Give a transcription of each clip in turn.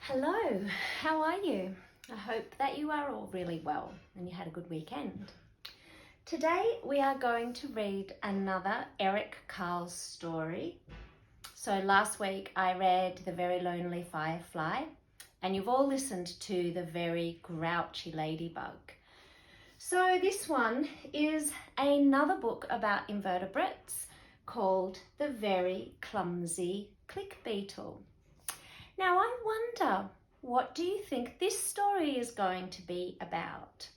Hello, how are you? I hope that you are all really well and you had a good weekend. Today we are going to read another Eric Carle's story. So last week I read The Very Lonely Firefly and you've all listened to The Very Grouchy Ladybug. So this one is another book about invertebrates called The Very Clumsy Beetle. Now I wonder, what do you think this story is going to be about?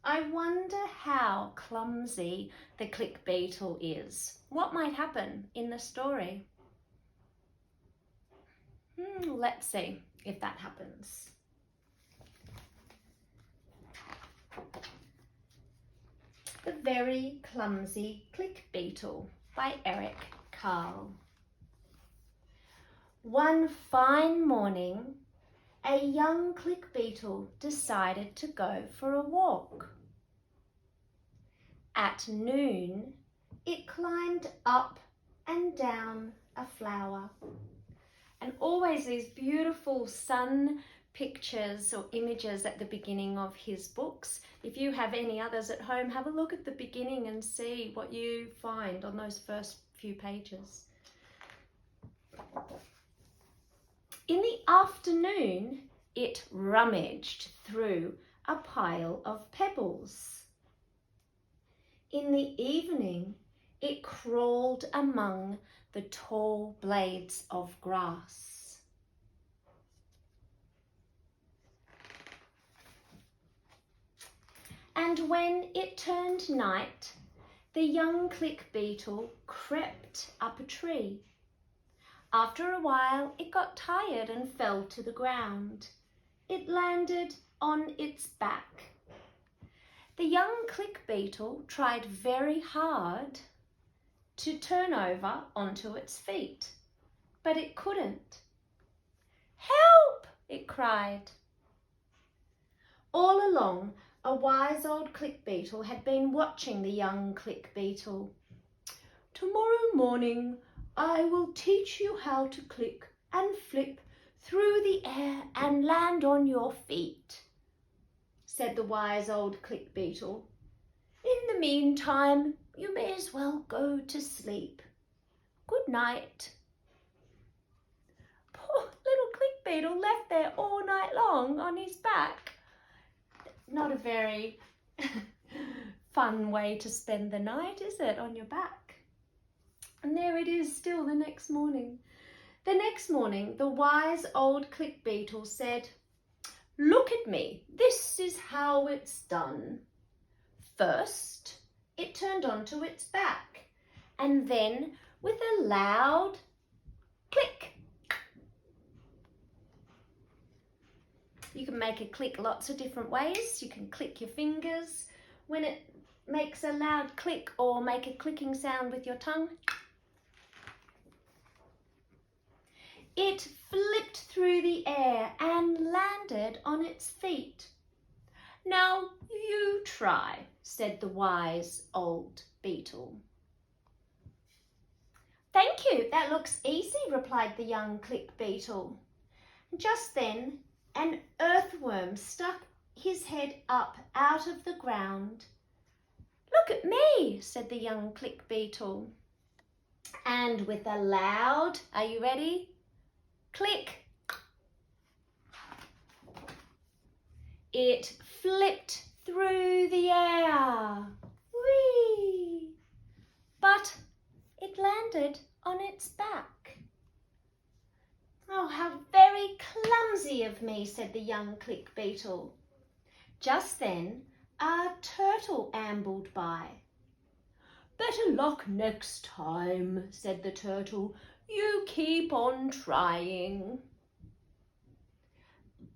I wonder how clumsy the beetle is. What might happen in the story? Let's see if that happens. The Very Clumsy Beetle by Eric Carle. One fine morning, a young beetle decided to go for a walk. At noon, it climbed up and down a flower. And always these beautiful sun pictures or images at the beginning of his books. If you have any others at home, have a look at the beginning and see what you find on those first few pages. In the afternoon, it rummaged through a pile of pebbles. In the evening, it crawled among the tall blades of grass. And when it turned night, the young beetle crept up a tree. After a while, it got tired and fell to the ground. It landed on its back. The young beetle tried very hard to turn over onto its feet, but it couldn't. "Help!" it cried. All along, a wise old beetle had been watching the young beetle. "Tomorrow morning, I will teach you how to click and flip through the air and land on your feet," said the wise old beetle. "In the meantime, you may as well go to sleep. Good night." Poor little beetle left there all night long on his back. Not a very fun way to spend the night, is it, on your back? And there it is still the next morning. The next morning, the wise old beetle said, "Look at me, this is how it's done." First, it turned onto its back, and then with a loud click. You can make a click lots of different ways. You can click your fingers when it makes a loud click, or make a clicking sound with your tongue. It flipped through the air and landed on its feet. "Now you try," said the wise old beetle. "Thank you, that looks easy," replied the young beetle. Just then, an earthworm stuck his head up out of the ground. "Look at me," said the young beetle. And with a loud, are you ready? Click, it flipped through the air. Whee! But it landed on its back. "Oh, how very clumsy of me," said the young beetle. Just then, a turtle ambled by. "Better luck next time," said the turtle. "You keep on trying."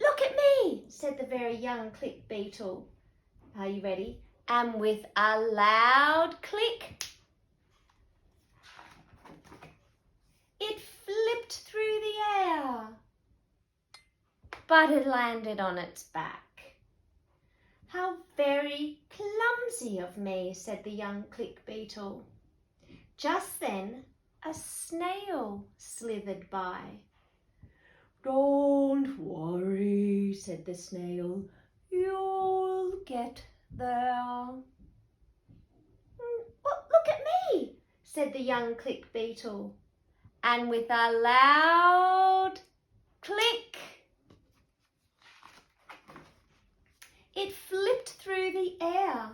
"Look at me," said the very young beetle. Are you ready? And with a loud click, it flipped through the air, but it landed on its back. "How very clumsy of me," said the young beetle. Just then, a snail slithered by. "Don't worry," said the snail. You'll get there. Well, look at me, said the young click beetle. And with a loud click, it flipped through the air,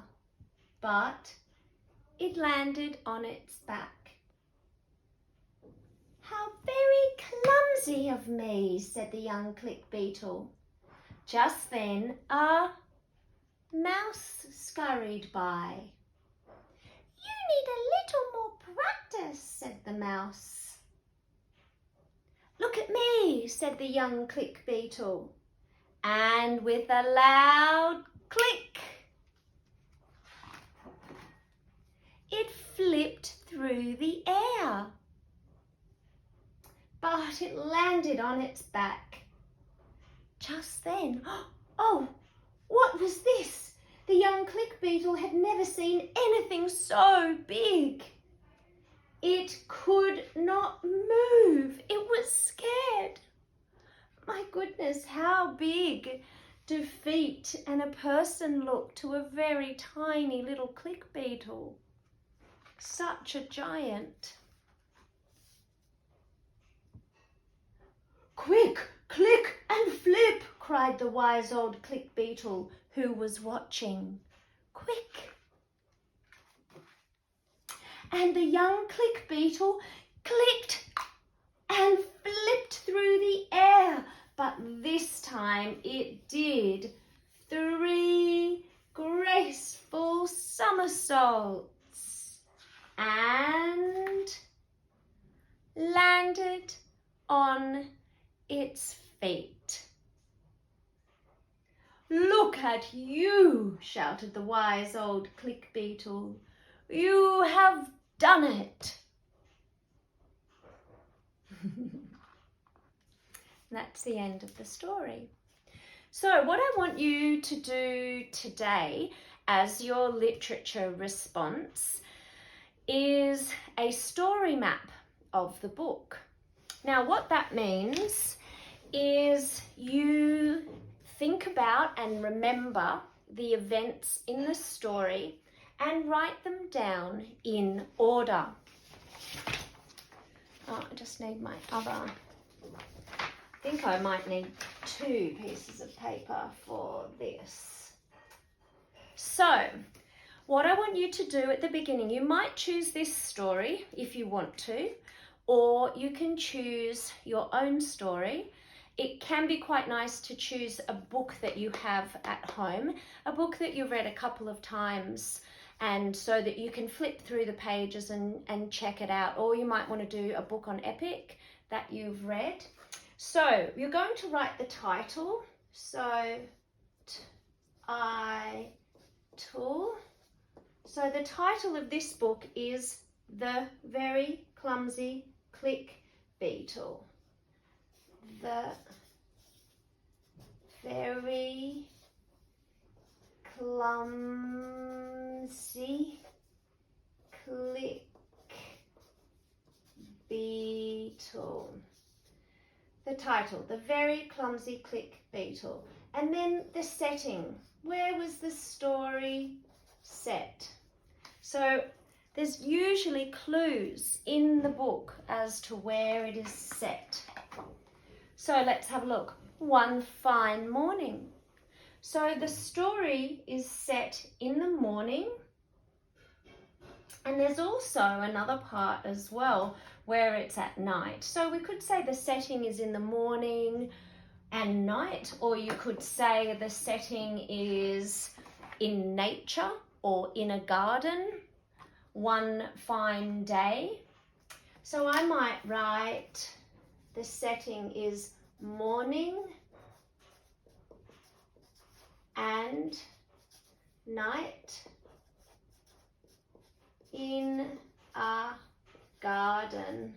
but it landed on its back. How very clumsy of me, said the young click beetle. Just then a mouse scurried by. You need a little more practice, said the mouse. Look at me, said the young click beetle. And with a loud click, it flipped through the air, but it landed on its back. Just then, oh, what was this? The young click beetle had never seen anything so big. It could not move. It was scared. My goodness, how big do feet and a person look to a very tiny little click beetle? Such a giant. Quick, click and flip, cried the wise old click beetle who was watching. Quick. And the young click beetle clicked and flipped through the air, but this time it did 3 graceful somersaults and landed on its feet. Look at you, shouted the wise old click beetle. You have done it. That's the end of the story. So what I want you to do today as your literature response is a story map of the book. Now what that means is you think about and remember the events in the story and write them down in order. Oh, I just need my other, I think I might need 2 pieces of paper for this. So, what I want you to do at the beginning, you might choose this story if you want to, or you can choose your own story. It can be quite nice to choose a book that you have at home, a book that you've read a couple of times, and so that you can flip through the pages and check it out. Or you might want to do a book on epic that you've read. So you're going to write the title. So title. So the title of this book is The Very Clumsy Click Beetle. The Very Clumsy Click Beetle. The title, The Very Clumsy Click Beetle. And then the setting. Where was the story set? So there's usually clues in the book as to where it is set. So let's have a look. One fine morning. So the story is set in the morning, and there's also another part as well where it's at night. So we could say the setting is in the morning and night, or you could say the setting is in nature or in a garden, one fine day. So I might write the setting is morning and night in a garden.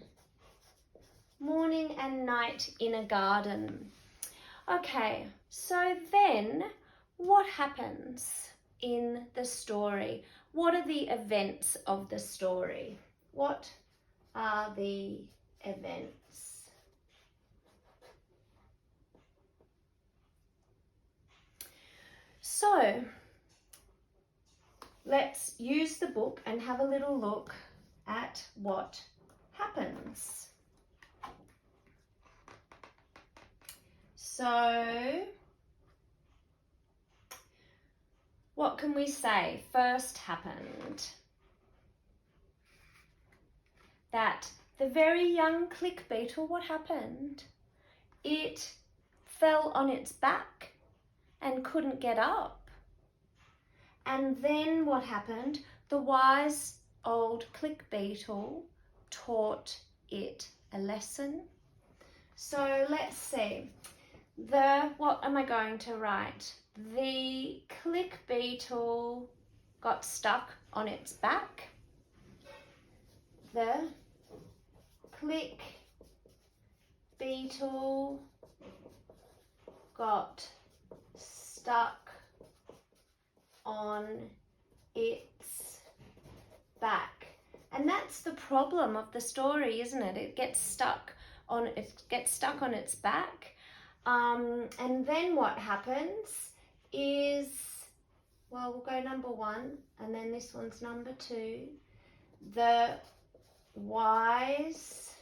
Morning and night in a garden. Okay, so then what happens in the story? What are the events of the story? What are the events? So let's use the book and have a little look at what happens. So what can we say first happened? That the very young click beetle, what happened? It fell on its back and couldn't get up. And then what happened? The wise old click beetle taught it a lesson. So let's see. What am I going to write? The click beetle got stuck on its back. The click beetle got stuck on its back. And that's the problem of the story, isn't it? It gets stuck on its back. And then what happens is, well, we'll go number 1, and then this one's number 2. The wise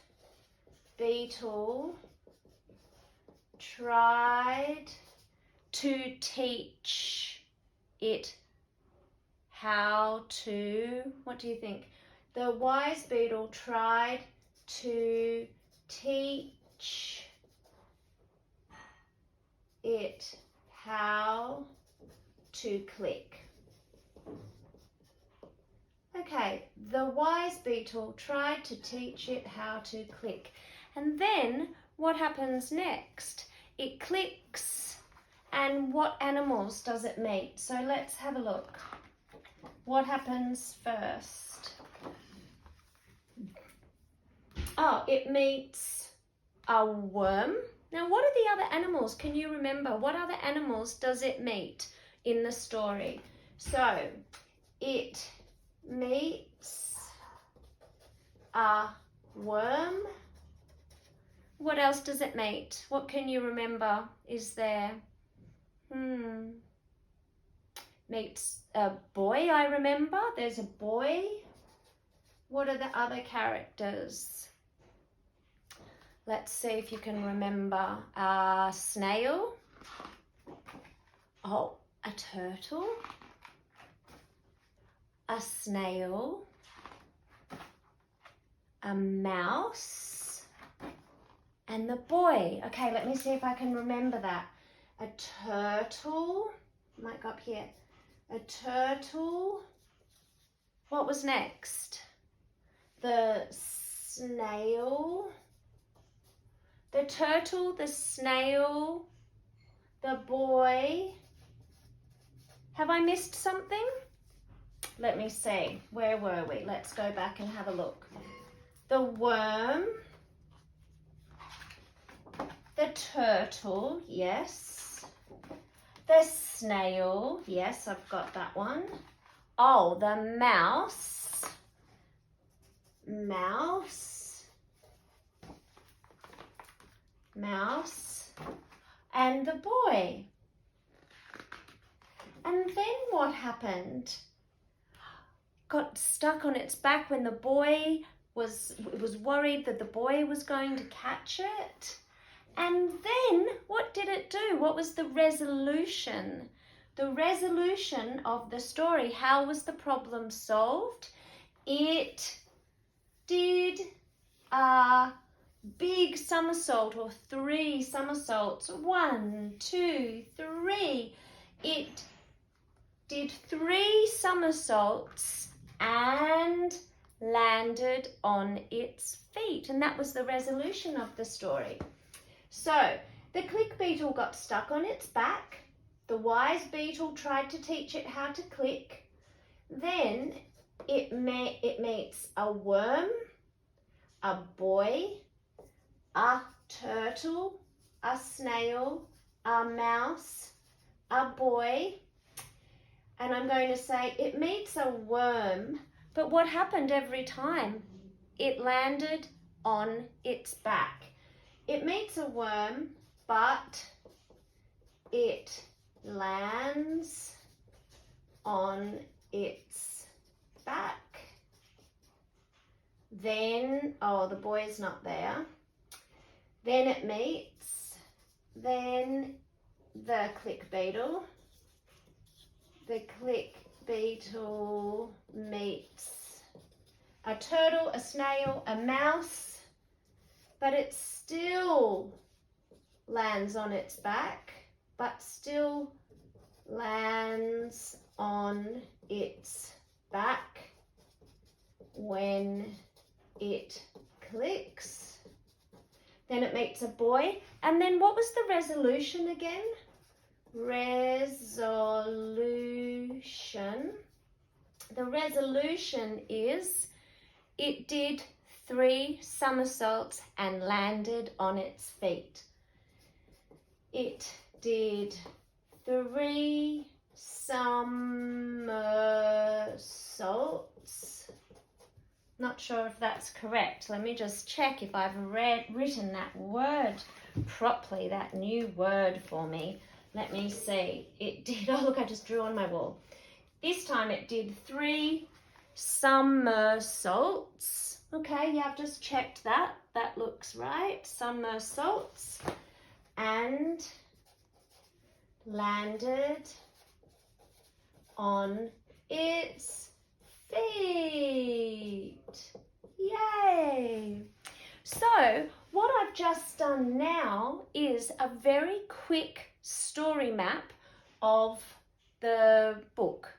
beetle tried to teach it how to, what do you think? The wise beetle tried to teach it how to click. Okay, the wise beetle tried to teach it how to click. And then what happens next? It clicks, and what animals does it meet? So let's have a look. What happens first? Oh, it meets a worm. Now, what are the other animals? Can you remember? What other animals does it meet in the story? So, it meets a worm. What else does it meet? What can you remember is there? Meets a boy, I remember. There's a boy. What are the other characters? Let's see if you can remember. A snail. Oh, a turtle. A snail. A mouse. And the boy. Okay, let me see if I can remember that. A turtle. Might go up here. A turtle. What was next? The snail. The turtle, the snail, the boy. Have I missed something? Let me see. Where were we? Let's go back and have a look. The worm. The turtle, yes. The snail, yes, I've got that one. Oh, the mouse. Mouse, and the boy. And then what happened? Got stuck on its back when the boy was worried that the boy was going to catch it. And then what did it do? What was the resolution? The resolution of the story. How was the problem solved? It did a big somersault, or 3 somersaults. 1, 2, 3. It did 3 somersaults and landed on its feet. And that was the resolution of the story. So the click beetle got stuck on its back. The wise beetle tried to teach it how to click. Then it meets a worm, a boy, a turtle, a snail, a mouse, a boy, and I'm going to say it meets a worm, but what happened every time? It landed on its back. It meets a worm, but it lands on its back. Then, oh, the boy's not there. Then it meets, then the click beetle. The click beetle meets a turtle, a snail, a mouse, but it still lands on its back, but still lands on its back when it clicks. Then it meets a boy, and then what was the resolution again? Resolution. The resolution is it did 3 somersaults and landed on its feet. It did 3 somersaults. Not sure if that's correct. Let me just check if I've written that word properly, that new word for me. Let me see. It did, oh look, I just drew on my wall. This time it did 3 somersaults. Okay, yeah, I've just checked that. That looks right. Somersaults. And landed on its feet. Yay! So what I've just done now is a very quick story map of the book,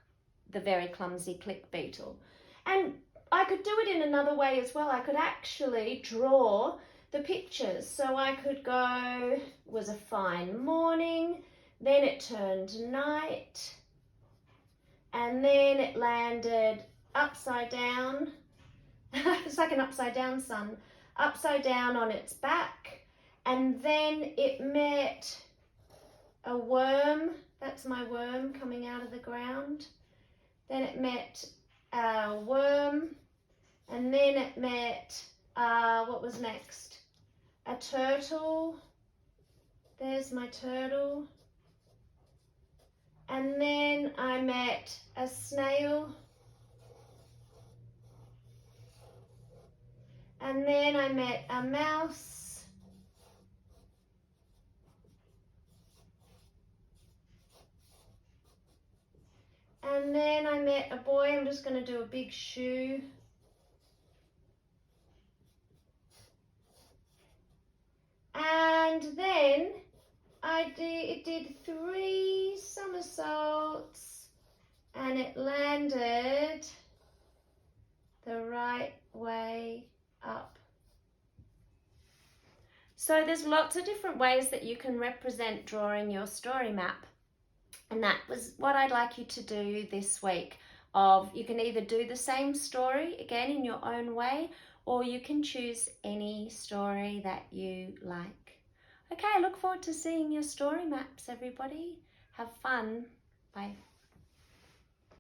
The Very Clumsy Click Beetle. And I could do it in another way as well. I could actually draw the pictures. So I could go, it was a fine morning, then it turned night, and then it landed upside down. It's like an upside down sun. Upside down on its back, and then it met a worm. That's my worm coming out of the ground. Then it met a worm, and then it met, what was next? A turtle. There's my turtle. And then I met a snail. And then I met a mouse. And then I met a boy. I'm just going to do a big shoe. And then it did 3 somersaults and it landed the right way up. So there's lots of different ways that you can represent drawing your story map. And that was what I'd like you to do this week. You can either do the same story again in your own way, or you can choose any story that you like. Okay, I look forward to seeing your story maps, everybody. Have fun. Bye.